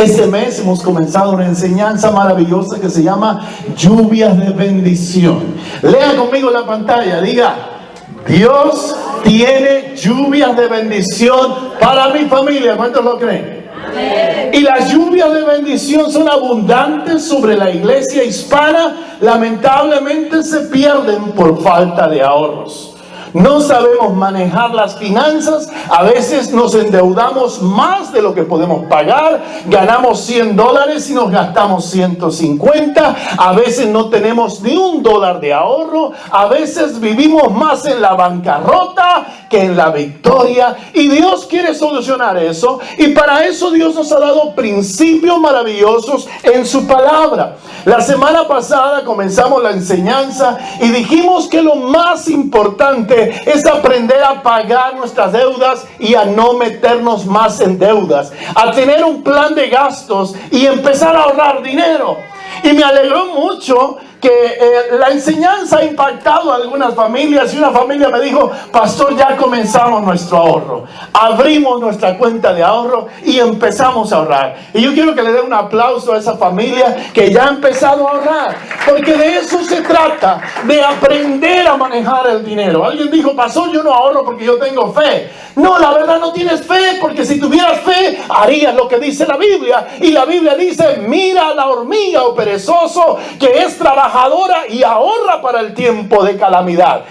Este mes hemos comenzado una enseñanza maravillosa que se llama Lluvias de Bendición. Lea conmigo la pantalla, diga: Dios tiene lluvias de bendición para mi familia. ¿Cuántos lo creen? Y las lluvias de bendición son abundantes sobre la iglesia hispana. Lamentablemente se pierden por falta de ahorros. No sabemos manejar las finanzas. A veces nos endeudamos más de lo que podemos pagar. Ganamos $100 y nos gastamos 150. A veces no tenemos ni $1 de ahorro. A veces vivimos más en la bancarrota que en la victoria. Y Dios quiere solucionar eso. Y para eso Dios nos ha dado principios maravillosos en su palabra. La semana pasada comenzamos la enseñanza y dijimos que lo más importante es aprender a pagar nuestras deudas y a no meternos más en deudas, a tener un plan de gastos y empezar a ahorrar dinero. Y me alegró mucho que la enseñanza ha impactado a algunas familias, y una familia me dijo: pastor, ya comenzamos nuestro ahorro, abrimos nuestra cuenta de ahorro y empezamos a ahorrar. Y yo quiero que le dé un aplauso a esa familia que ya ha empezado a ahorrar, porque de eso se trata, de aprender a manejar el dinero. Alguien dijo: pastor, yo no ahorro porque yo tengo fe. No, la verdad no tienes fe, porque si tuvieras fe harías lo que dice la Biblia. Y la Biblia dice: mira a la hormiga, o perezoso, que es trabajadora y ahorra para el tiempo de calamidad.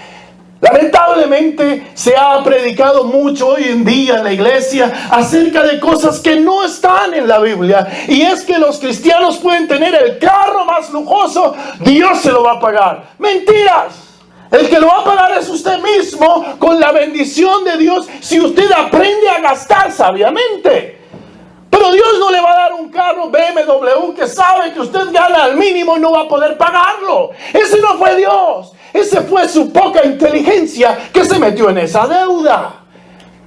Lamentablemente se ha predicado mucho hoy en día en la iglesia acerca de cosas que no están en la Biblia. Y es que los cristianos pueden tener el carro más lujoso, Dios se lo va a pagar. ¡Mentiras! El que lo va a pagar es usted mismo, con la bendición de Dios, si usted aprende a gastar sabiamente. Pero Dios no le va a dar un carro BMW que sabe que usted gana al mínimo y no va a poder pagarlo. Ese no fue Dios. Ese fue su poca inteligencia que se metió en esa deuda.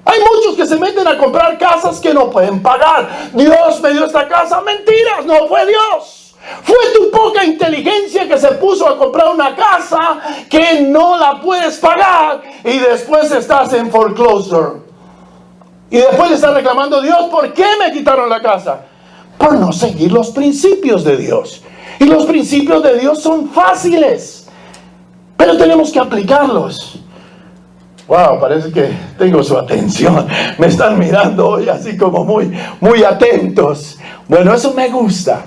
Hay muchos que se meten a comprar casas que no pueden pagar. Dios me dio esta casa. Mentiras, no fue Dios. Fue tu poca inteligencia que se puso a comprar una casa que no la puedes pagar y después estás en foreclosure. Y después le estás reclamando: Dios, ¿por qué me quitaron la casa? Por no seguir los principios de Dios. Y los principios de Dios son fáciles, pero tenemos que aplicarlos. Wow, parece que tengo su atención. Me están mirando hoy así como muy atentos. Bueno, eso me gusta.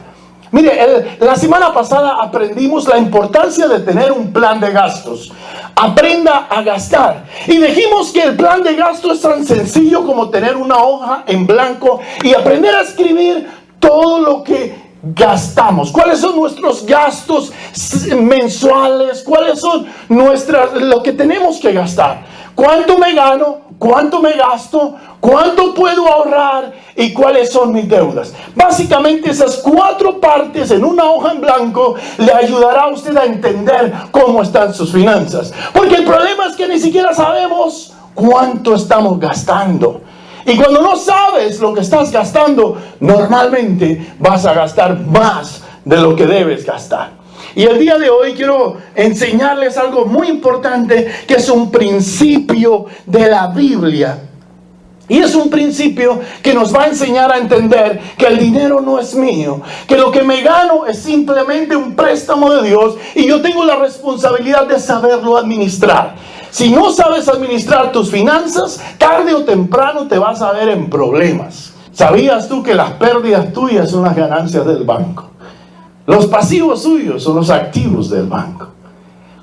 Mire, la semana pasada aprendimos la importancia de tener un plan de gastos. Aprenda a gastar. Y dijimos que el plan de gasto es tan sencillo como tener una hoja en blanco y aprender a escribir todo lo que gastamos. ¿Cuáles son nuestros gastos mensuales? ¿Cuáles son lo que tenemos que gastar? ¿Cuánto me gano? ¿Cuánto me gasto? ¿Cuánto puedo ahorrar? ¿Y cuáles son mis deudas? Básicamente esas 4 partes en una hoja en blanco le ayudará a usted a entender cómo están sus finanzas. Porque el problema es que ni siquiera sabemos cuánto estamos gastando. Y cuando no sabes lo que estás gastando, normalmente vas a gastar más de lo que debes gastar. Y el día de hoy quiero enseñarles algo muy importante, que es un principio de la Biblia. Y es un principio que nos va a enseñar a entender que el dinero no es mío, que lo que me gano es simplemente un préstamo de Dios y yo tengo la responsabilidad de saberlo administrar. Si no sabes administrar tus finanzas, tarde o temprano te vas a ver en problemas. ¿Sabías tú que las pérdidas tuyas son las ganancias del banco? Los pasivos suyos son los activos del banco.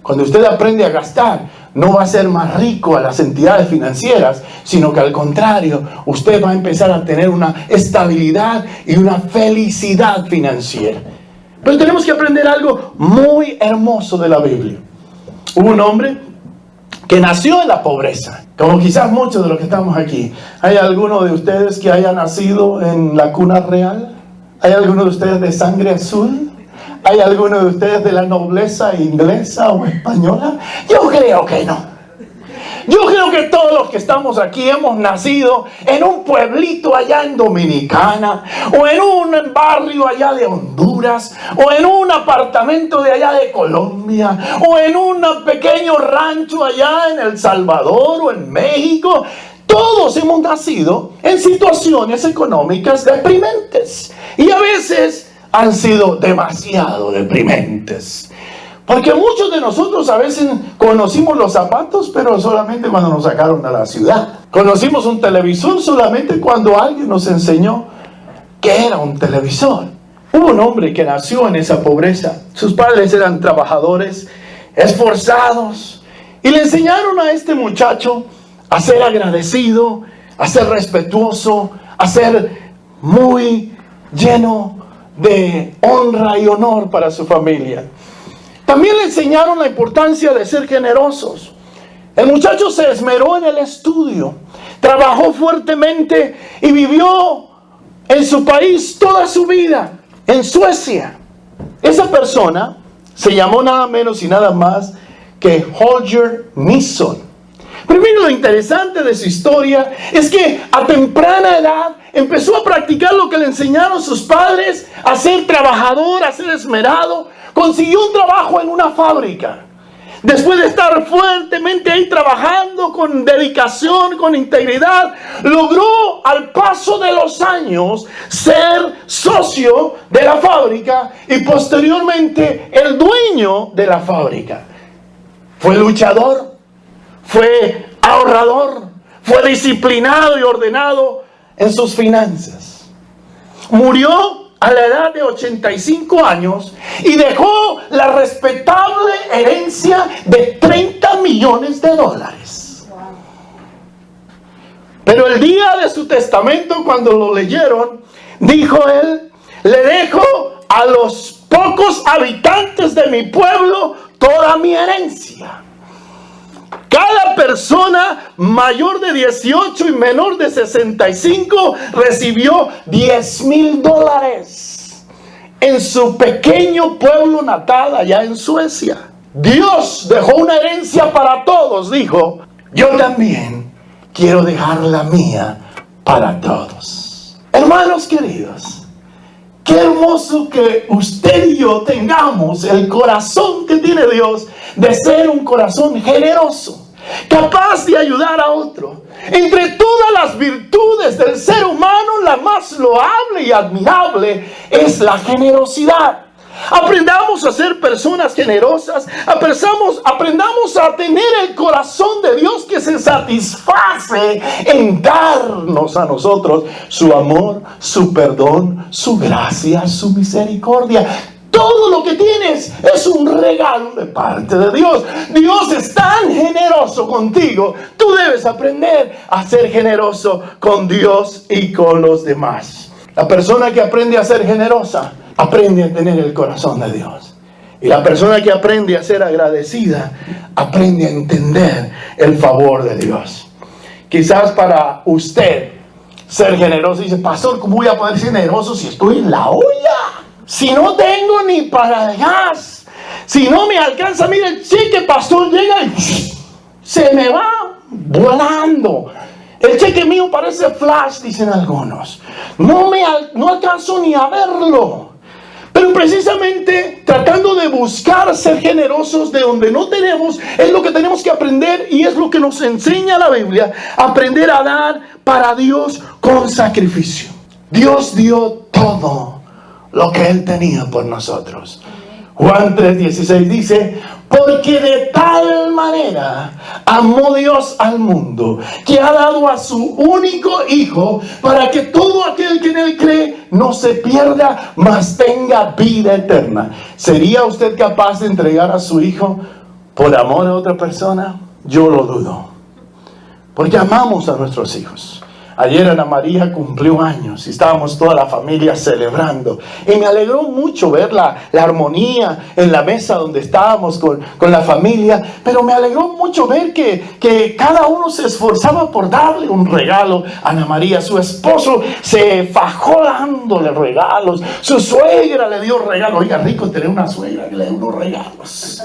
Cuando usted aprende a gastar, no va a ser más rico a las entidades financieras, sino que al contrario, usted va a empezar a tener una estabilidad y una felicidad financiera. Pero tenemos que aprender algo muy hermoso de la Biblia. Hubo un hombre que nació en la pobreza, como quizás muchos de los que estamos aquí. ¿Hay alguno de ustedes que haya nacido en la cuna real? ¿Hay alguno de ustedes de sangre azul? ¿Hay alguno de ustedes de la nobleza inglesa o española? Yo creo que no. Yo creo que todos los que estamos aquí hemos nacido en un pueblito allá en Dominicana, o en un barrio allá de Honduras, o en un apartamento de allá de Colombia, o en un pequeño rancho allá en El Salvador o en México. Todos hemos nacido en situaciones económicas deprimentes. Y veces han sido demasiado deprimentes. Porque muchos de nosotros a veces conocimos los zapatos, pero solamente cuando nos sacaron de la ciudad. Conocimos un televisor solamente cuando alguien nos enseñó que era un televisor. Hubo un hombre que nació en esa pobreza. Sus padres eran trabajadores, esforzados, y le enseñaron a este muchacho a ser agradecido, a ser respetuoso, a ser muy lleno de honra y honor para su familia. También le enseñaron la importancia de ser generosos. El muchacho se esmeró en el estudio, trabajó fuertemente y vivió en su país toda su vida, en Suecia. Esa persona se llamó nada menos y nada más que Holger Nilsson. Primero, lo interesante de su historia es que a temprana edad empezó a practicar lo que le enseñaron sus padres, a ser trabajador, a ser esmerado. Consiguió un trabajo en una fábrica. Después de estar fuertemente ahí trabajando con dedicación, con integridad, logró al paso de los años ser socio de la fábrica y posteriormente el dueño de la fábrica. Fue luchador, fue ahorrador, fue disciplinado y ordenado en sus finanzas. Murió a la edad de 85 años y dejó la respetable herencia de $30 millones. Pero el día de su testamento, cuando lo leyeron, dijo él: le dejo a los pocos habitantes de mi pueblo toda mi herencia. Cada persona mayor de 18 y menor de 65 recibió $10,000 en su pequeño pueblo natal allá en Suecia. Dios dejó una herencia para todos, dijo. Yo también quiero dejar la mía para todos. Hermanos queridos, qué hermoso que usted y yo tengamos el corazón que tiene Dios de ser un corazón generoso, capaz de ayudar a otro. Entre todas las virtudes del ser humano, la más loable y admirable es la generosidad. Aprendamos a ser personas generosas, aprendamos a tener el corazón de Dios que se satisface en darnos a nosotros su amor, su perdón, su gracia, su misericordia. Todo lo que tienes es un regalo de parte de Dios. Dios es tan generoso contigo. Tú debes aprender a ser generoso con Dios y con los demás. La persona que aprende a ser generosa aprende a tener el corazón de Dios. Y la persona que aprende a ser agradecida aprende a entender el favor de Dios. Quizás para usted ser generoso, dice: pastor, ¿cómo voy a poder ser generoso si estoy en la olla? Si no tengo ni para el gas, si no me alcanza, mire el cheque, pastor, llega y se me va volando. El cheque mío parece flash, dicen algunos. No alcanzo ni a verlo. Pero precisamente tratando de buscar ser generosos de donde no tenemos, es lo que tenemos que aprender y es lo que nos enseña la Biblia: aprender a dar para Dios con sacrificio. Dios dio todo lo que Él tenía por nosotros. Juan 3:16 dice: porque de tal manera amó Dios al mundo, que ha dado a su único Hijo, para que todo aquel que en Él cree no se pierda, mas tenga vida eterna. ¿Sería usted capaz de entregar a su Hijo por amor a otra persona? Yo lo dudo, porque amamos a nuestros hijos. Ayer Ana María cumplió años y estábamos toda la familia celebrando. Y me alegró mucho ver la armonía en la mesa donde estábamos con la familia. Pero me alegró mucho ver que cada uno se esforzaba por darle un regalo a Ana María. Su esposo se fajó dándole regalos. Su suegra le dio regalos. Oiga, rico tener una suegra que le dé unos regalos.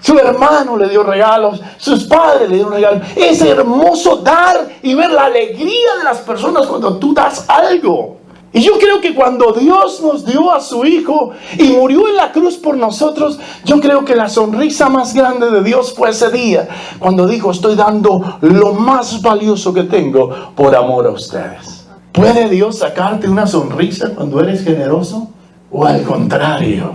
Su hermano le dio regalos, sus padres le dieron regalos. Es hermoso dar y ver la alegría de las personas cuando tú das algo. Y yo creo que cuando Dios nos dio a su Hijo y murió en la cruz por nosotros, yo creo que la sonrisa más grande de Dios fue ese día, cuando dijo: estoy dando lo más valioso que tengo por amor a ustedes. ¿Puede Dios sacarte una sonrisa cuando eres generoso? ¿O al contrario,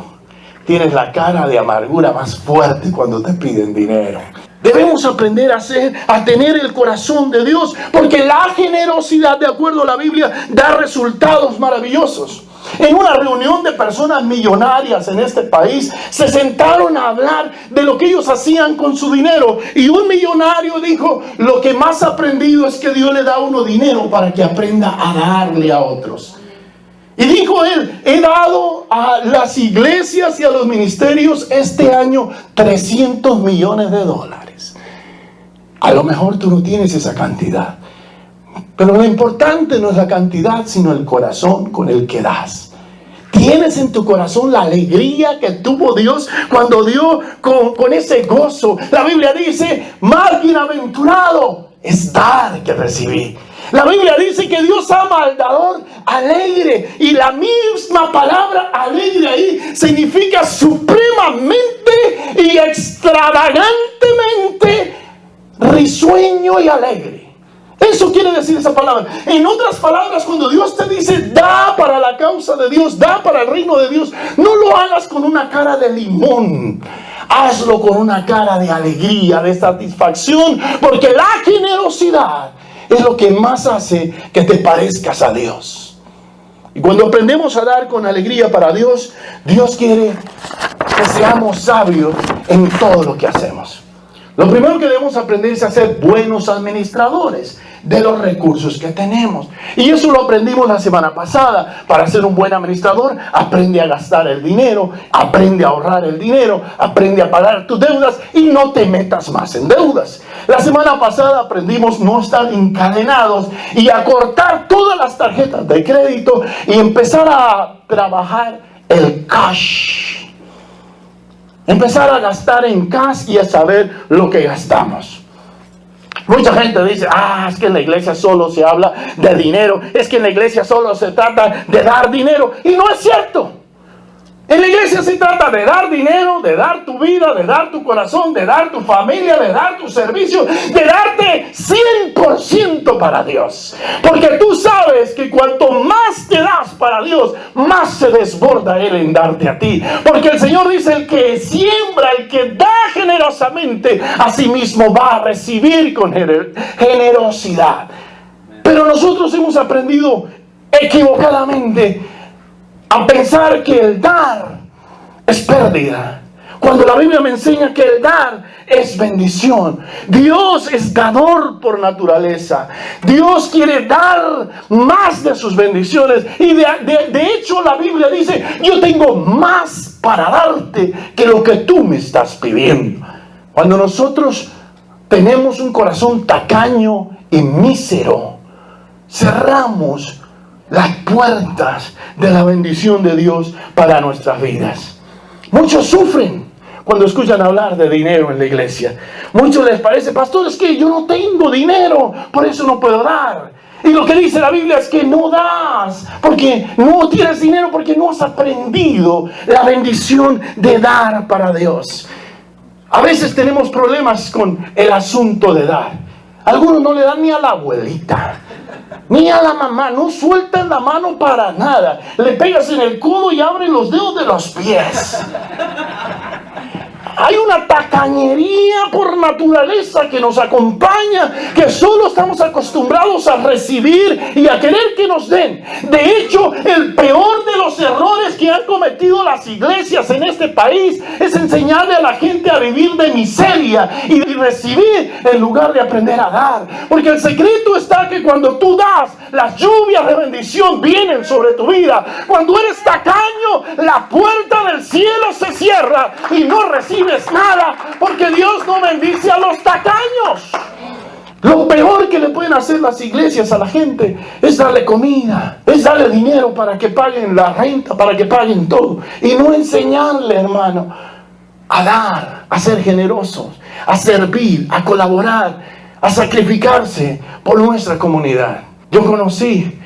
tienes la cara de amargura más fuerte cuando te piden dinero? Debemos aprender a tener el corazón de Dios, porque la generosidad, de acuerdo a la Biblia, da resultados maravillosos. En una reunión de personas millonarias en este país, se sentaron a hablar de lo que ellos hacían con su dinero. Y un millonario dijo: lo que más ha aprendido es que Dios le da a uno dinero para que aprenda a darle a otros. Y dijo él: he dado a las iglesias y a los ministerios este año $300 millones. A lo mejor tú no tienes esa cantidad, pero lo importante no es la cantidad, sino el corazón con el que das. ¿Tienes en tu corazón la alegría que tuvo Dios cuando dio con ese gozo? La Biblia dice: más bienaventurado es dar que recibir. La Biblia dice que Dios ama al dador alegre, y la misma palabra alegre ahí significa supremamente y extravagantemente risueño y alegre. Eso quiere decir esa palabra. En otras palabras, cuando Dios te dice da para la causa de Dios, da para el reino de Dios, no lo hagas con una cara de limón. Hazlo con una cara de alegría, de satisfacción, porque la generosidad es lo que más hace que te parezcas a Dios. Y cuando aprendemos a dar con alegría para Dios, Dios quiere que seamos sabios en todo lo que hacemos. Lo primero que debemos aprender es a ser buenos administradores de los recursos que tenemos. Y eso lo aprendimos la semana pasada. Para ser un buen administrador, aprende a gastar el dinero, aprende a ahorrar el dinero, aprende a pagar tus deudas y no te metas más en deudas. La semana pasada aprendimos no estar encadenados y a cortar todas las tarjetas de crédito y empezar a trabajar el cash. Empezar a gastar en cash y a saber lo que gastamos. Mucha gente dice: es que en la iglesia solo se habla de dinero, es que en la iglesia solo se trata de dar dinero. Y no es cierto. En la iglesia se trata de dar dinero, de dar tu vida, de dar tu corazón, de dar tu familia, de dar tu servicio, de darte 100% para Dios. Porque tú sabes que cuanto más te das para Dios, más se desborda Él en darte a ti. Porque el Señor dice: el que siembra, el que da generosamente, a sí mismo va a recibir con generosidad. Pero nosotros hemos aprendido equivocadamente a pensar que el dar es pérdida, cuando la Biblia me enseña que el dar es bendición. Dios es dador por naturaleza. Dios quiere dar más de sus bendiciones. Y de hecho la Biblia dice: yo tengo más para darte que lo que tú me estás pidiendo. Cuando nosotros tenemos un corazón tacaño y mísero, cerramos las puertas de la bendición de Dios para nuestras vidas. Muchos sufren cuando escuchan hablar de dinero en la iglesia. Muchos les parece: pastor, es que yo no tengo dinero, por eso no puedo dar. Y lo que dice la Biblia es que no das porque no tienes dinero, porque no has aprendido la bendición de dar para Dios. A veces tenemos problemas con el asunto de dar. Algunos no le dan ni a la abuelita, ni a la mamá, no sueltan la mano para nada. Le pegas en el codo y abren los dedos de los pies. Hay una tacañería por naturaleza que nos acompaña, que solo estamos acostumbrados a recibir y a querer que nos den. De hecho, el peor de los errores que han cometido las iglesias en este país es enseñarle a la gente a vivir de miseria y recibir en lugar de aprender a dar. Porque el secreto está que cuando tú das, las lluvias de bendición vienen sobre tu vida. Cuando eres tacaño, la puerta del cielo se cierra y no recibes nada, porque Dios no bendice a los tacaños. Lo peor que le pueden hacer las iglesias a la gente es darle comida, es darle dinero para que paguen la renta, para que paguen todo, y no enseñarle, hermano, a dar, a ser generosos, a servir, a colaborar, a sacrificarse por nuestra comunidad. Yo conocí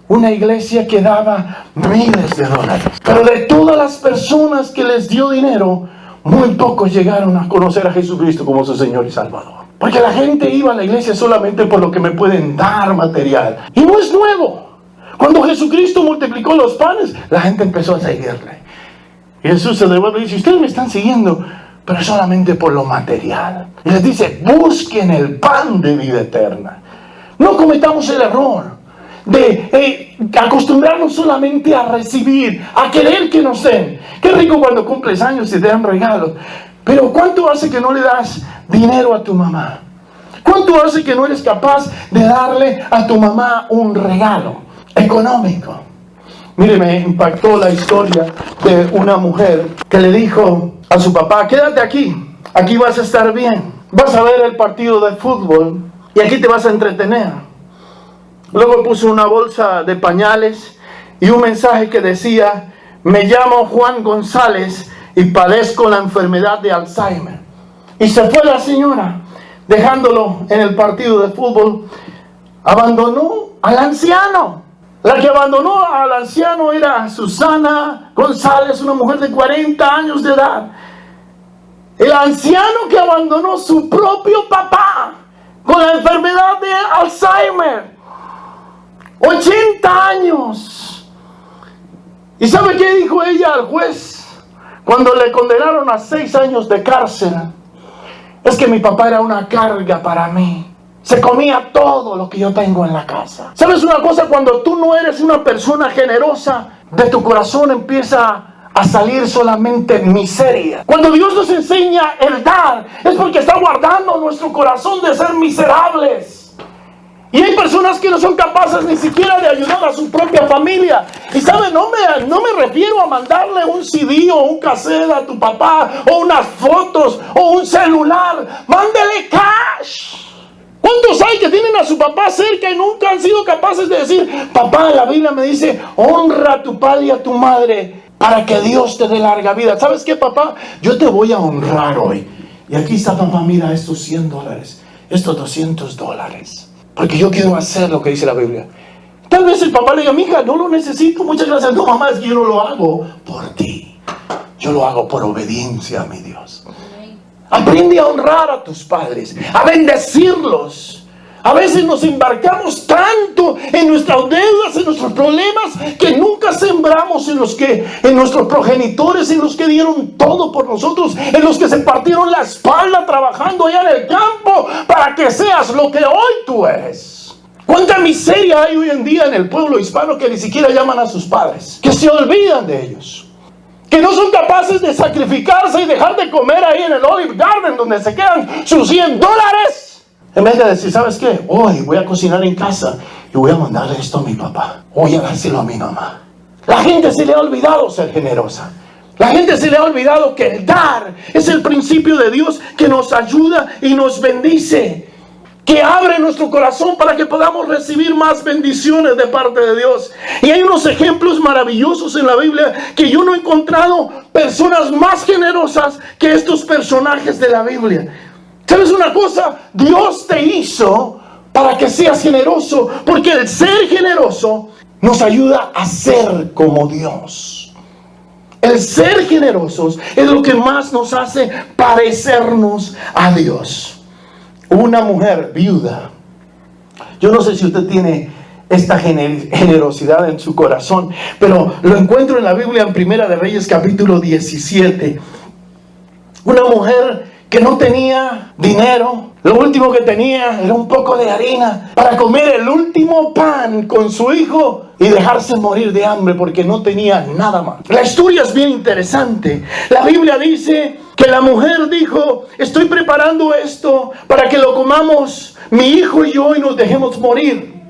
una iglesia que daba miles de dólares, pero de todas las personas que les dio dinero, muy pocos llegaron a conocer a Jesucristo como su Señor y Salvador. Porque la gente iba a la iglesia solamente por lo que me pueden dar material. Y no es nuevo. Cuando Jesucristo multiplicó los panes, la gente empezó a seguirle. Y Jesús se devuelve y dice, ustedes me están siguiendo, pero solamente por lo material. Y les dice, busquen el pan de vida eterna. No cometamos el error de acostumbrarnos solamente a recibir, a querer que nos den. Qué rico cuando cumples años y te dan regalos. Pero ¿cuánto hace que no le das dinero a tu mamá? ¿Cuánto hace que no eres capaz de darle a tu mamá un regalo económico? Mire, me impactó la historia de una mujer que le dijo a su papá, quédate aquí vas a estar bien. Vas a ver el partido de fútbol y aquí te vas a entretener. Luego puso una bolsa de pañales y un mensaje que decía, me llamo Juan González y padezco la enfermedad de Alzheimer. Y se fue la señora, dejándolo en el partido de fútbol. Abandonó al anciano. La que abandonó al anciano era Susana González, una mujer de 40 años de edad. El anciano que abandonó su propio papá con la enfermedad de Alzheimer. 80 años. ¿Y sabe qué dijo ella al juez cuando le condenaron a 6 años de cárcel? Es que mi papá era una carga para mí. Se comía todo lo que yo tengo en la casa. ¿Sabes una cosa? Cuando tú no eres una persona generosa, de tu corazón empieza a salir solamente miseria. Cuando Dios nos enseña el dar, es porque está guardando nuestro corazón de ser miserables. Y hay personas que no son capaces ni siquiera de ayudar a su propia familia. Y ¿sabe? No me refiero a mandarle un CD o un cassette a tu papá, o unas fotos, o un celular. Mándele cash. ¿Cuántos hay que tienen a su papá cerca y nunca han sido capaces de decir, papá, la Biblia me dice, honra a tu padre y a tu madre para que Dios te dé larga vida? ¿Sabes qué, papá? Yo te voy a honrar hoy. Y aquí está, papá, mira, estos $100, estos $200. Porque yo quiero hacer lo que dice la Biblia. Tal vez el papá le diga, mija, no lo necesito, muchas gracias. No, mamá, es que yo no lo hago por ti. Yo lo hago por obediencia a mi Dios. Aprende a honrar a tus padres, a bendecirlos. A veces nos embarcamos tanto en nuestras deudas, en nuestros problemas, que nunca sembramos en nuestros progenitores, en los que dieron todo por nosotros, en los que se partieron la espalda trabajando allá en el campo para que seas lo que hoy tú eres. ¿Cuánta miseria hay hoy en día en el pueblo hispano que ni siquiera llaman a sus padres, que se olvidan de ellos? Que no son capaces de sacrificarse y dejar de comer ahí en el Olive Garden donde se quedan sus $100. En vez de decir, ¿sabes qué? Hoy voy a cocinar en casa y voy a mandarle esto a mi papá. Voy a dárselo a mi mamá. La gente se le ha olvidado ser generosa. La gente se le ha olvidado que el dar es el principio de Dios que nos ayuda y nos bendice. Que abre nuestro corazón para que podamos recibir más bendiciones de parte de Dios. Y hay unos ejemplos maravillosos en la Biblia que yo no he encontrado personas más generosas que estos personajes de la Biblia. ¿Sabes una cosa? Dios te hizo para que seas generoso, porque el ser generoso nos ayuda a ser como Dios. El ser generosos es lo que más nos hace parecernos a Dios. Una mujer viuda. Yo no sé si usted tiene esta generosidad en su corazón, pero lo encuentro en la Biblia en Primera de Reyes capítulo 17. Una mujer que no tenía dinero, lo último que tenía era un poco de harina para comer el último pan con su hijo y dejarse morir de hambre porque no tenía nada más. La historia es bien interesante. La Biblia dice que la mujer dijo, estoy preparando esto para que lo comamos mi hijo y yo y nos dejemos morir.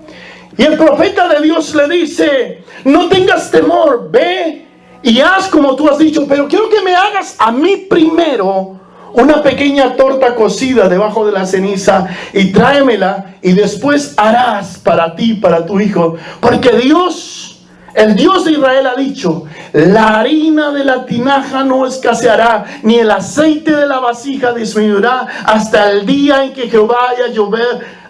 Y el profeta de Dios le dice, no tengas temor, ve y haz como tú has dicho, pero quiero que me hagas a mí primero una pequeña torta cocida debajo de la ceniza y tráemela y después harás para ti, para tu hijo. Porque Dios, el Dios de Israel ha dicho, la harina de la tinaja no escaseará, ni el aceite de la vasija disminuirá hasta el día en que Jehová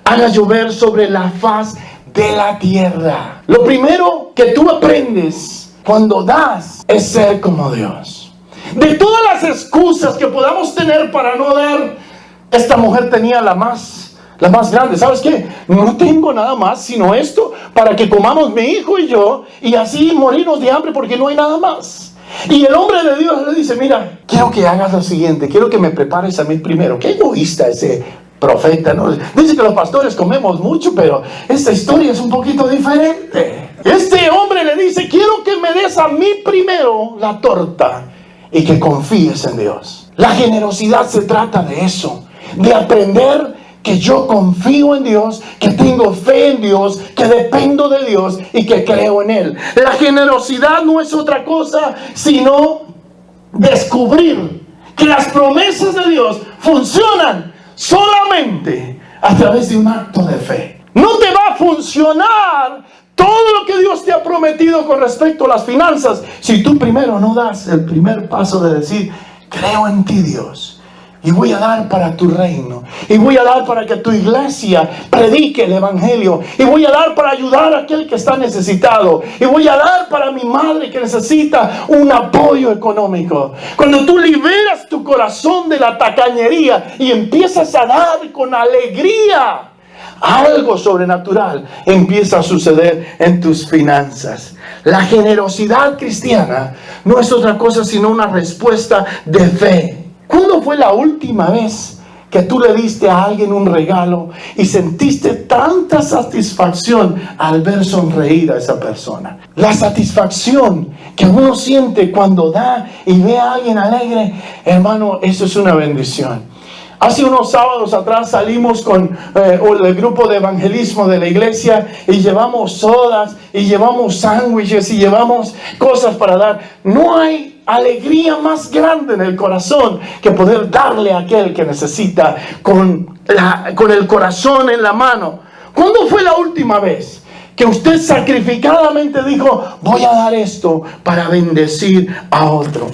haga llover sobre la faz de la tierra. Lo primero que tú aprendes cuando das es ser como Dios. De todas las excusas que podamos tener para no dar, esta mujer tenía la más La más grande, ¿sabes qué? No tengo nada más sino esto para que comamos mi hijo y yo y así morirnos de hambre porque no hay nada más. Y el hombre de Dios le dice, mira, quiero que hagas lo siguiente, quiero que me prepares a mí primero. Qué egoísta ese profeta, ¿no? Dice que los pastores comemos mucho, pero esta historia es un poquito diferente. Este hombre le dice, quiero que me des a mí primero la torta y que confíes en Dios. La generosidad se trata de eso, de aprender que yo confío en Dios, que tengo fe en Dios, que dependo de Dios y que creo en Él. La generosidad no es otra cosa sino descubrir que las promesas de Dios funcionan solamente a través de un acto de fe. No te va a funcionar todo lo que Dios te ha prometido con respecto a las finanzas si tú primero no das el primer paso de decir, creo en ti, Dios. Y voy a dar para tu reino. Y voy a dar para que tu iglesia predique el evangelio. Y voy a dar para ayudar a aquel que está necesitado. Y voy a dar para mi madre que necesita un apoyo económico. Cuando tú liberas tu corazón de la tacañería y empiezas a dar con alegría, algo sobrenatural empieza a suceder en tus finanzas. La generosidad cristiana no es otra cosa sino una respuesta de fe. ¿Cuándo fue la última vez que tú le diste a alguien un regalo y sentiste tanta satisfacción al ver sonreír a esa persona? La satisfacción que uno siente cuando da y ve a alguien alegre, hermano, eso es una bendición. Hace unos sábados atrás salimos con el grupo de evangelismo de la iglesia y llevamos sodas y llevamos sándwiches y llevamos cosas para dar. No hay alegría más grande en el corazón que poder darle a aquel que necesita con el corazón en la mano. ¿Cuándo fue la última vez que usted sacrificadamente dijo, voy a dar esto para bendecir a otro?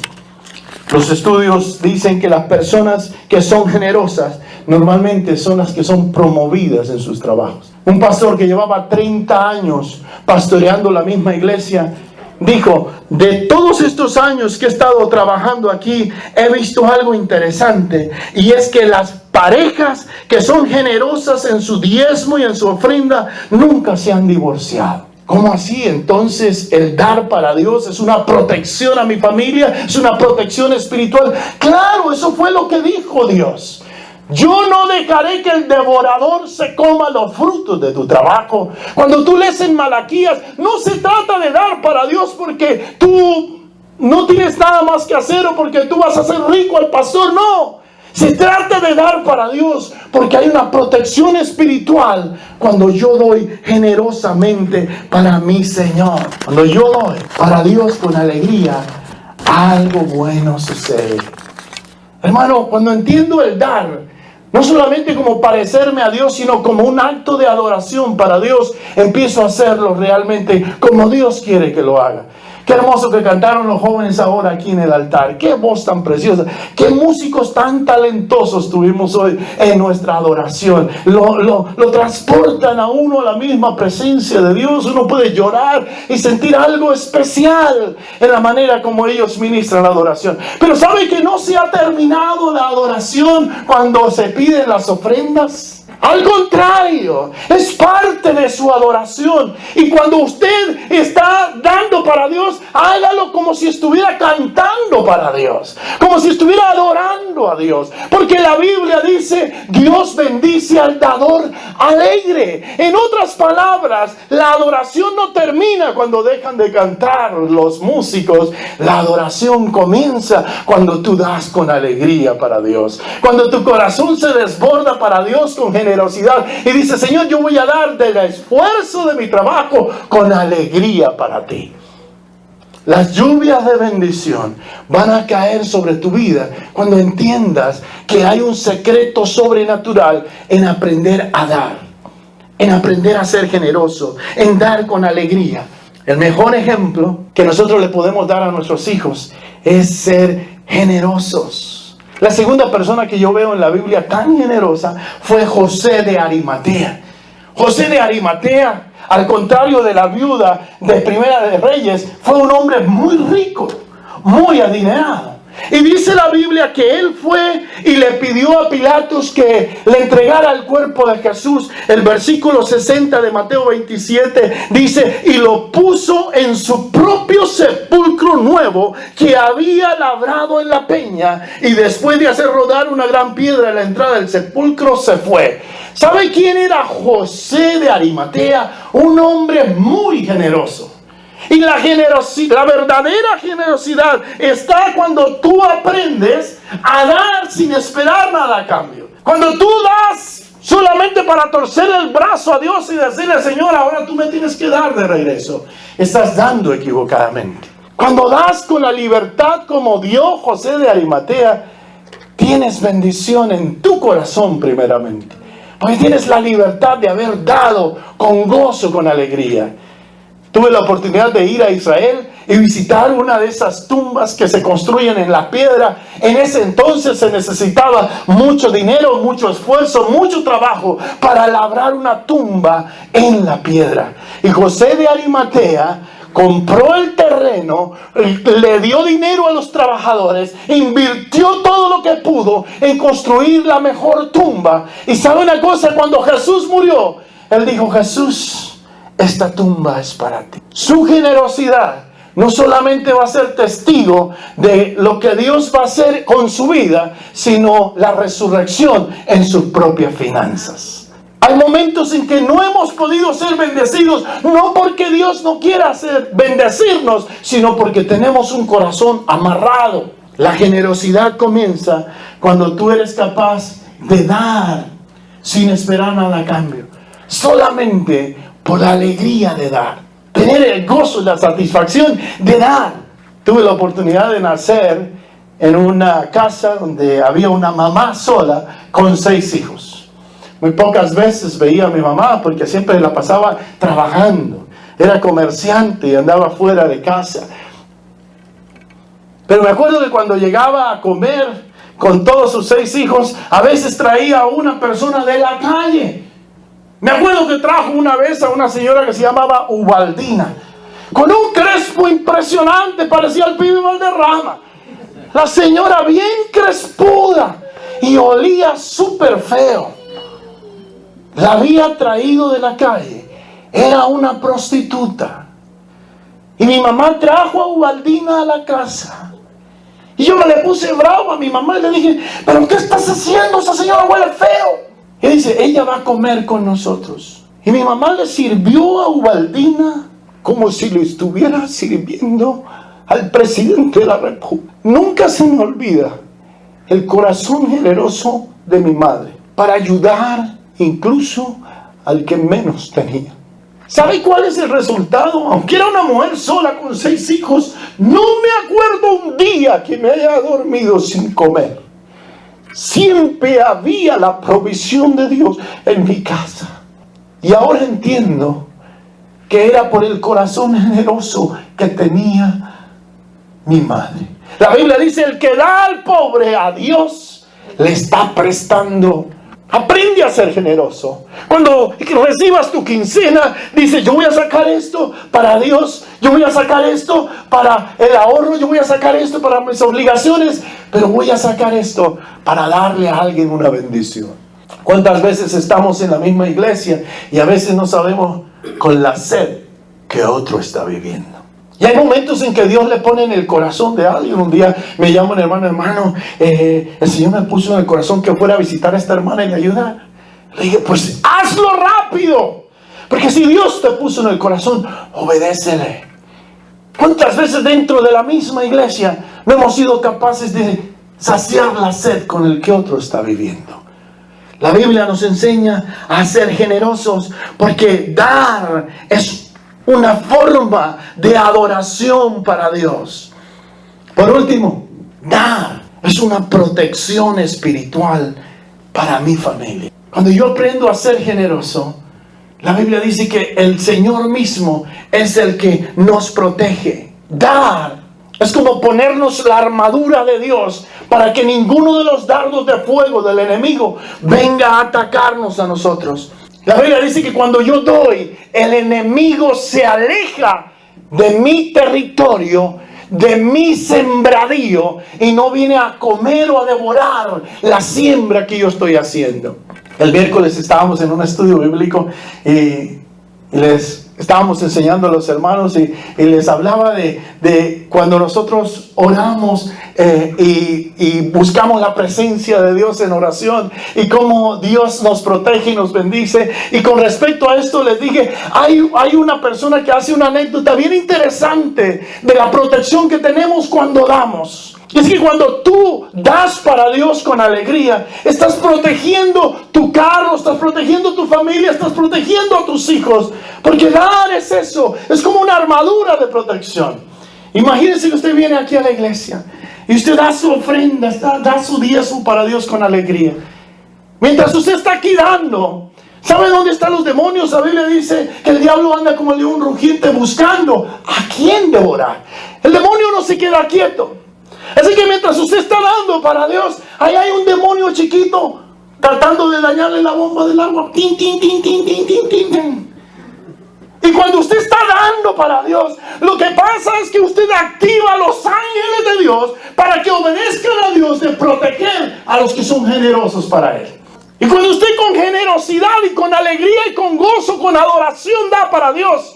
Los estudios dicen que las personas que son generosas normalmente son las que son promovidas en sus trabajos. Un pastor que llevaba 30 años pastoreando la misma iglesia dijo, de todos estos años que he estado trabajando aquí, he visto algo interesante, y es que las parejas que son generosas en su diezmo y en su ofrenda nunca se han divorciado. ¿Cómo así? Entonces el dar para Dios es una protección a mi familia, es una protección espiritual. Claro, eso fue lo que dijo Dios. Yo no dejaré que el devorador se coma los frutos de tu trabajo. Cuando tú lees en Malaquías, no se trata de dar para Dios porque tú no tienes nada más que hacer o porque tú vas a hacer rico al pastor. No, se trata de dar para Dios porque hay una protección espiritual cuando yo doy generosamente para mi Señor. Cuando yo doy para Dios con alegría, algo bueno sucede. Hermano, cuando entiendo el dar, no solamente como parecerme a Dios, sino como un acto de adoración para Dios, empiezo a hacerlo realmente como Dios quiere que lo haga. Qué hermoso que cantaron los jóvenes ahora aquí en el altar. Qué voz tan preciosa. Qué músicos tan talentosos tuvimos hoy en nuestra adoración. Lo transportan a uno a la misma presencia de Dios. Uno puede llorar y sentir algo especial en la manera como ellos ministran la adoración. Pero ¿sabe que no se ha terminado la adoración cuando se piden las ofrendas? Al contrario, es parte de su adoración. Y cuando usted está dando para Dios, hágalo como si estuviera cantando para Dios, como si estuviera adorando a Dios. Porque la Biblia dice, Dios bendice al dador alegre. En otras palabras, la adoración no termina cuando dejan de cantar los músicos. La adoración comienza cuando tú das con alegría para Dios. Cuando tu corazón se desborda para Dios con generosidad y dice, Señor, yo voy a dar del esfuerzo de mi trabajo con alegría para ti. Las lluvias de bendición van a caer sobre tu vida cuando entiendas que hay un secreto sobrenatural en aprender a dar, en aprender a ser generoso, en dar con alegría. El mejor ejemplo que nosotros le podemos dar a nuestros hijos es ser generosos. La segunda persona que yo veo en la Biblia tan generosa fue José de Arimatea. José de Arimatea, al contrario de la viuda de Primera de Reyes, fue un hombre muy rico, muy adinerado. Y dice la Biblia que él fue y le pidió a Pilatos que le entregara el cuerpo de Jesús. El versículo 60 de Mateo 27 dice: y lo puso en su propio sepulcro nuevo que había labrado en la peña. Y después de hacer rodar una gran piedra en la entrada del sepulcro, se fue. ¿Sabe quién era José de Arimatea? Un hombre muy generoso. Y la verdadera generosidad está cuando tú aprendes a dar sin esperar nada a cambio. Cuando tú das solamente para torcer el brazo a Dios y decirle: Señor, ahora tú me tienes que dar de regreso, estás dando equivocadamente. Cuando das con la libertad como dio José de Arimatea, tienes bendición en tu corazón primeramente, porque tienes la libertad de haber dado con gozo, con alegría. Tuve la oportunidad de ir a Israel y visitar una de esas tumbas que se construyen en la piedra. En ese entonces se necesitaba mucho dinero, mucho esfuerzo, mucho trabajo para labrar una tumba en la piedra. Y José de Arimatea compró el terreno, le dio dinero a los trabajadores, invirtió todo lo que pudo en construir la mejor tumba. Y sabe una cosa, cuando Jesús murió, él dijo: Jesús, esta tumba es para ti. Su generosidad no solamente va a ser testigo de lo que Dios va a hacer con su vida, sino la resurrección en sus propias finanzas. Hay momentos en que no hemos podido ser bendecidos, no porque Dios no quiera bendecirnos, sino porque tenemos un corazón amarrado. La generosidad comienza cuando tú eres capaz de dar sin esperar nada a cambio, solamente por la alegría de dar, tener el gozo y la satisfacción de dar. Tuve la oportunidad de nacer en una casa donde había una mamá sola con 6 hijos. Muy pocas veces veía a mi mamá porque siempre la pasaba trabajando. Era comerciante y andaba fuera de casa. Pero me acuerdo de cuando llegaba a comer con todos sus 6 hijos, a veces traía a una persona de la calle. Me acuerdo que trajo una vez a una señora que se llamaba Ubaldina, con un crespo impresionante, parecía el pibe Valderrama. La señora bien crespuda y olía súper feo. La había traído de la calle, era una prostituta. Y mi mamá trajo a Ubaldina a la casa. Y yo me le puse bravo a mi mamá y le dije: ¿pero qué estás haciendo? Esa señora huele feo. Y dice: ella va a comer con nosotros. Y mi mamá le sirvió a Ubaldina como si le estuviera sirviendo al presidente de la República. Nunca se me olvida el corazón generoso de mi madre para ayudar incluso al que menos tenía. ¿Sabe cuál es el resultado? Aunque era una mujer sola con 6 hijos, no me acuerdo un día que me haya dormido sin comer. Siempre había la provisión de Dios en mi casa. Y ahora entiendo que era por el corazón generoso que tenía mi madre. La Biblia dice: el que da al pobre, a Dios le está prestando. Aprende a ser generoso. Cuando recibas tu quincena, dice: yo voy a sacar esto para Dios, yo voy a sacar esto para el ahorro, yo voy a sacar esto para mis obligaciones, pero voy a sacar esto para darle a alguien una bendición. ¿Cuántas veces estamos en la misma iglesia y a veces no sabemos con la sed que otro está viviendo? Y hay momentos en que Dios le pone en el corazón de alguien. Un día me llama un hermano, el Señor me puso en el corazón que fuera a visitar a esta hermana y le ayudar. Le dije: pues hazlo rápido, porque si Dios te puso en el corazón, obedécele. ¿Cuántas veces dentro de la misma iglesia no hemos sido capaces de saciar la sed con el que otro está viviendo? La Biblia nos enseña a ser generosos, porque dar es una forma de adoración para Dios. Por último, dar es una protección espiritual para mi familia. Cuando yo aprendo a ser generoso, la Biblia dice que el Señor mismo es el que nos protege. Dar es como ponernos la armadura de Dios para que ninguno de los dardos de fuego del enemigo venga a atacarnos a nosotros. La Biblia dice que cuando yo doy, el enemigo se aleja de mi territorio, de mi sembradío y no viene a comer o a devorar la siembra que yo estoy haciendo. El miércoles estábamos en un estudio bíblico y les estábamos enseñando a los hermanos y les hablaba de cuando nosotros oramos y buscamos la presencia de Dios en oración y cómo Dios nos protege y nos bendice. Y con respecto a esto les dije, hay una persona que hace una anécdota bien interesante de la protección que tenemos cuando damos. Y es que cuando tú das para Dios con alegría, estás protegiendo tu carro, estás protegiendo tu familia, estás protegiendo a tus hijos. Porque dar es eso, es como una armadura de protección. Imagínense que usted viene aquí a la iglesia y usted da su ofrenda, da su diezmo para Dios con alegría. Mientras usted está aquí dando, ¿sabe dónde están los demonios? La Biblia dice que el diablo anda como el león rugiente buscando a quién devorar. El demonio no se queda quieto. Así que mientras usted está dando para Dios, ahí hay un demonio chiquito tratando de dañarle la bomba del agua. Tin, tin, tin, tin, tin, tin, tin, tin. Y cuando usted está dando para Dios, lo que pasa es que usted activa a los ángeles de Dios para que obedezcan a Dios de proteger a los que son generosos para Él. Y cuando usted con generosidad y con alegría y con gozo, con adoración da para Dios,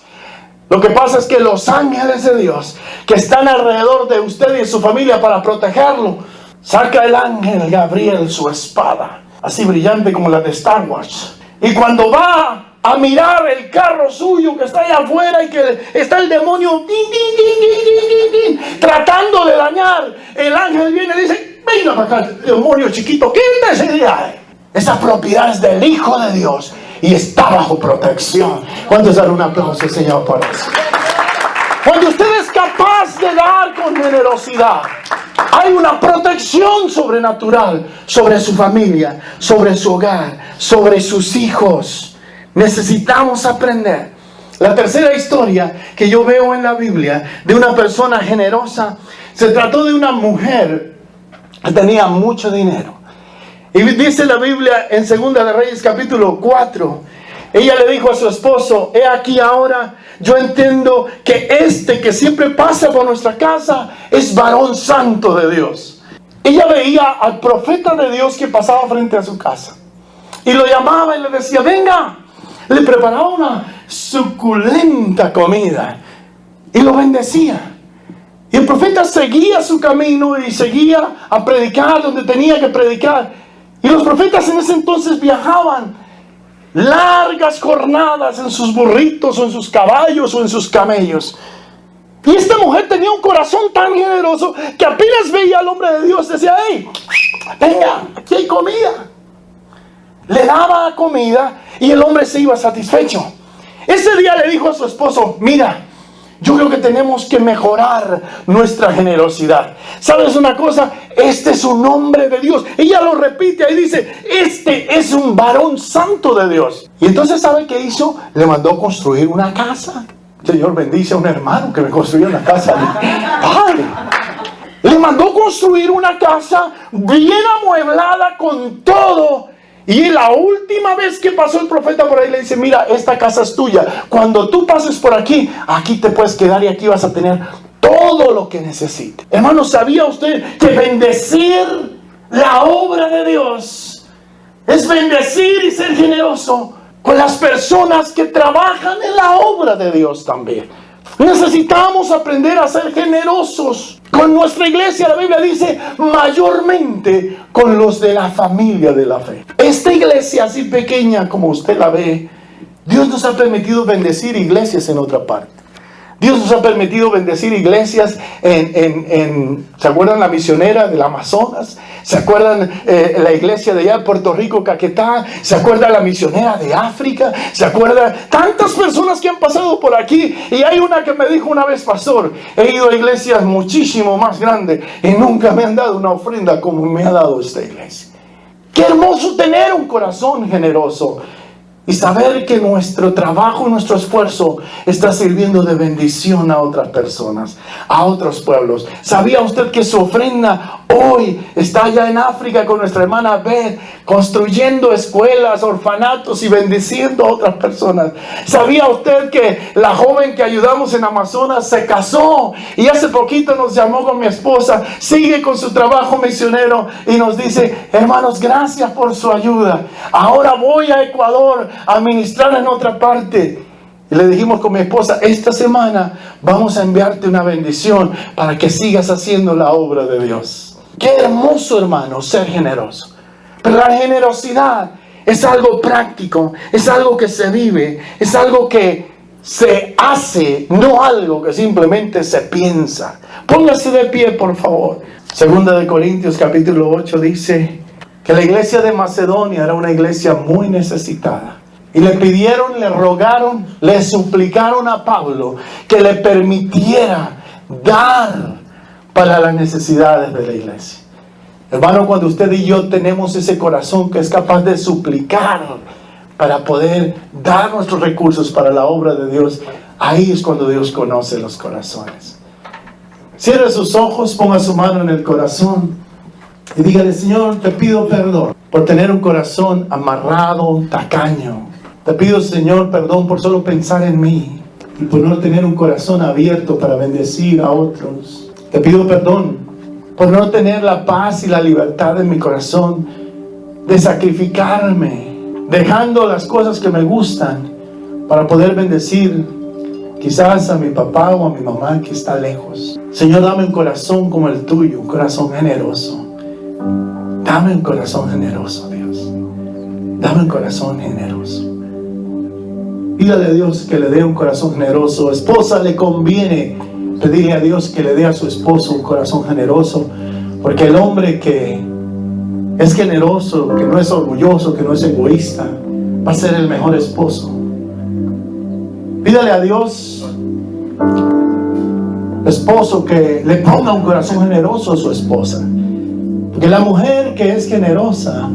lo que pasa es que los ángeles de Dios que están alrededor de usted y su familia para protegerlo, saca el ángel Gabriel su espada, así brillante como la de Star Wars. Y cuando va a mirar el carro suyo que está allá afuera y que está el demonio tratando de dañar, el ángel viene y dice: venga para acá, demonio chiquito, quítese de ahí. Esa propiedad es del Hijo de Dios y está bajo protección. ¿Cuántos dan un aplauso, Señor, por eso? Cuando usted es capaz de dar con generosidad, hay una protección sobrenatural sobre su familia, sobre su hogar, sobre sus hijos. Necesitamos aprender. La tercera historia que yo veo en la Biblia de una persona generosa, se trató de una mujer que tenía mucho dinero. Y dice la Biblia en 2 de Reyes capítulo 4, ella le dijo a su esposo: he aquí ahora, yo entiendo que este que siempre pasa por nuestra casa es varón santo de Dios. Ella veía al profeta de Dios que pasaba frente a su casa y lo llamaba y le decía: venga. Le preparaba una suculenta comida y lo bendecía. Y el profeta seguía su camino y seguía a predicar donde tenía que predicar. Y los profetas en ese entonces viajaban largas jornadas en sus burritos o en sus caballos o en sus camellos. Y esta mujer tenía un corazón tan generoso que apenas veía al hombre de Dios, decía: hey, venga, aquí hay comida. Le daba comida y el hombre se iba satisfecho. Ese día le dijo a su esposo: mira, yo creo que tenemos que mejorar nuestra generosidad. ¿Sabes una cosa? Este es un hombre de Dios. Ella lo repite y dice: este es un varón santo de Dios. Y entonces, ¿sabe qué hizo? Le mandó construir una casa. Señor, bendice a un hermano que me construyó una casa. Padre, le mandó construir una casa bien amueblada con todo. Y la última vez que pasó el profeta por ahí, le dice: mira, esta casa es tuya. Cuando tú pases por aquí, aquí te puedes quedar y aquí vas a tener todo lo que necesites. Hermano, ¿sabía usted que bendecir la obra de Dios es bendecir y ser generoso con las personas que trabajan en la obra de Dios también? Necesitamos aprender a ser generosos con nuestra iglesia. La Biblia dice: mayormente con los de la familia de la fe. Esta iglesia así pequeña como usted la ve, Dios nos ha permitido bendecir iglesias en otra parte. Dios nos ha permitido bendecir iglesias ¿se acuerdan la misionera del Amazonas? ¿Se acuerdan la iglesia de allá de Puerto Rico, Caquetá? ¿Se acuerdan la misionera de África? ¿Se acuerdan tantas personas que han pasado por aquí? Y hay una que me dijo una vez: pastor, he ido a iglesias muchísimo más grandes y nunca me han dado una ofrenda como me ha dado esta iglesia. Qué hermoso tener un corazón generoso. y saber que nuestro trabajo, nuestro esfuerzo está sirviendo de bendición a otras personas, a otros pueblos. ¿Sabía usted que su ofrenda hoy está allá en África con nuestra hermana Beth, construyendo escuelas, orfanatos y bendiciendo a otras personas? ¿Sabía usted que la joven que ayudamos en Amazonas se casó y hace poquito nos llamó con mi esposa, sigue con su trabajo misionero y nos dice: hermanos, gracias por su ayuda, ahora voy a Ecuador a ministrar en otra parte? Y le dijimos con mi esposa: esta semana vamos a enviarte una bendición para que sigas haciendo la obra de Dios. Qué hermoso, hermano, ser generoso. Pero la generosidad es algo práctico, es algo que se vive, es algo que se hace, no algo que simplemente se piensa. Póngase de pie, por favor. Segunda de Corintios capítulo 8 dice que la iglesia de Macedonia era una iglesia muy necesitada. Y le pidieron, le rogaron, le suplicaron a Pablo que le permitiera dar para las necesidades de la iglesia. Hermano, cuando usted y yo tenemos ese corazón que es capaz de suplicar para poder dar nuestros recursos para la obra de Dios, ahí es cuando Dios conoce los corazones. Cierre sus ojos, ponga su mano en el corazón y dígale: Señor, te pido perdón por tener un corazón amarrado, tacaño. Te pido, Señor, perdón por solo pensar en mí y por no tener un corazón abierto para bendecir a otros. Te pido perdón por no tener la paz y la libertad en mi corazón de sacrificarme, dejando las cosas que me gustan para poder bendecir quizás a mi papá o a mi mamá que está lejos. Señor, dame un corazón como el tuyo, un corazón generoso. Dame un corazón generoso, Dios. Dame un corazón generoso. Pídale a Dios que le dé un corazón generoso. Esposa, le conviene pedirle a Dios que le dé a su esposo un corazón generoso, porque el hombre que es generoso, que no es orgulloso, que no es egoísta, va a ser el mejor esposo. Pídale a Dios, esposo, que le ponga un corazón generoso a su esposa, porque la mujer que es generosa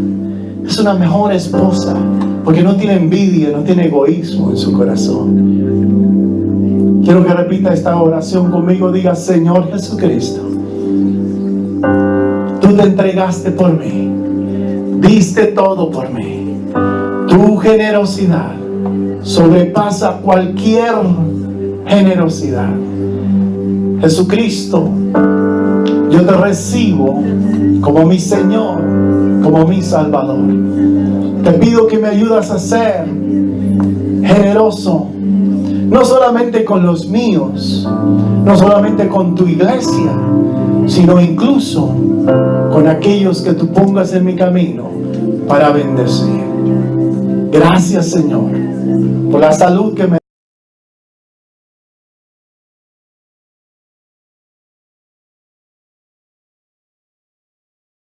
es una mejor esposa, porque no tiene envidia, no tiene egoísmo en su corazón. Quiero que repita esta oración conmigo. Diga: Señor Jesucristo, tú te entregaste por mí, diste todo por mí. Tu generosidad sobrepasa cualquier generosidad. Jesucristo, yo te recibo como mi Señor, como mi Salvador. Te pido que me ayudes a ser generoso, no solamente con los míos, no solamente con tu iglesia, sino incluso con aquellos que tú pongas en mi camino para bendecir. Gracias, Señor, por la salud que me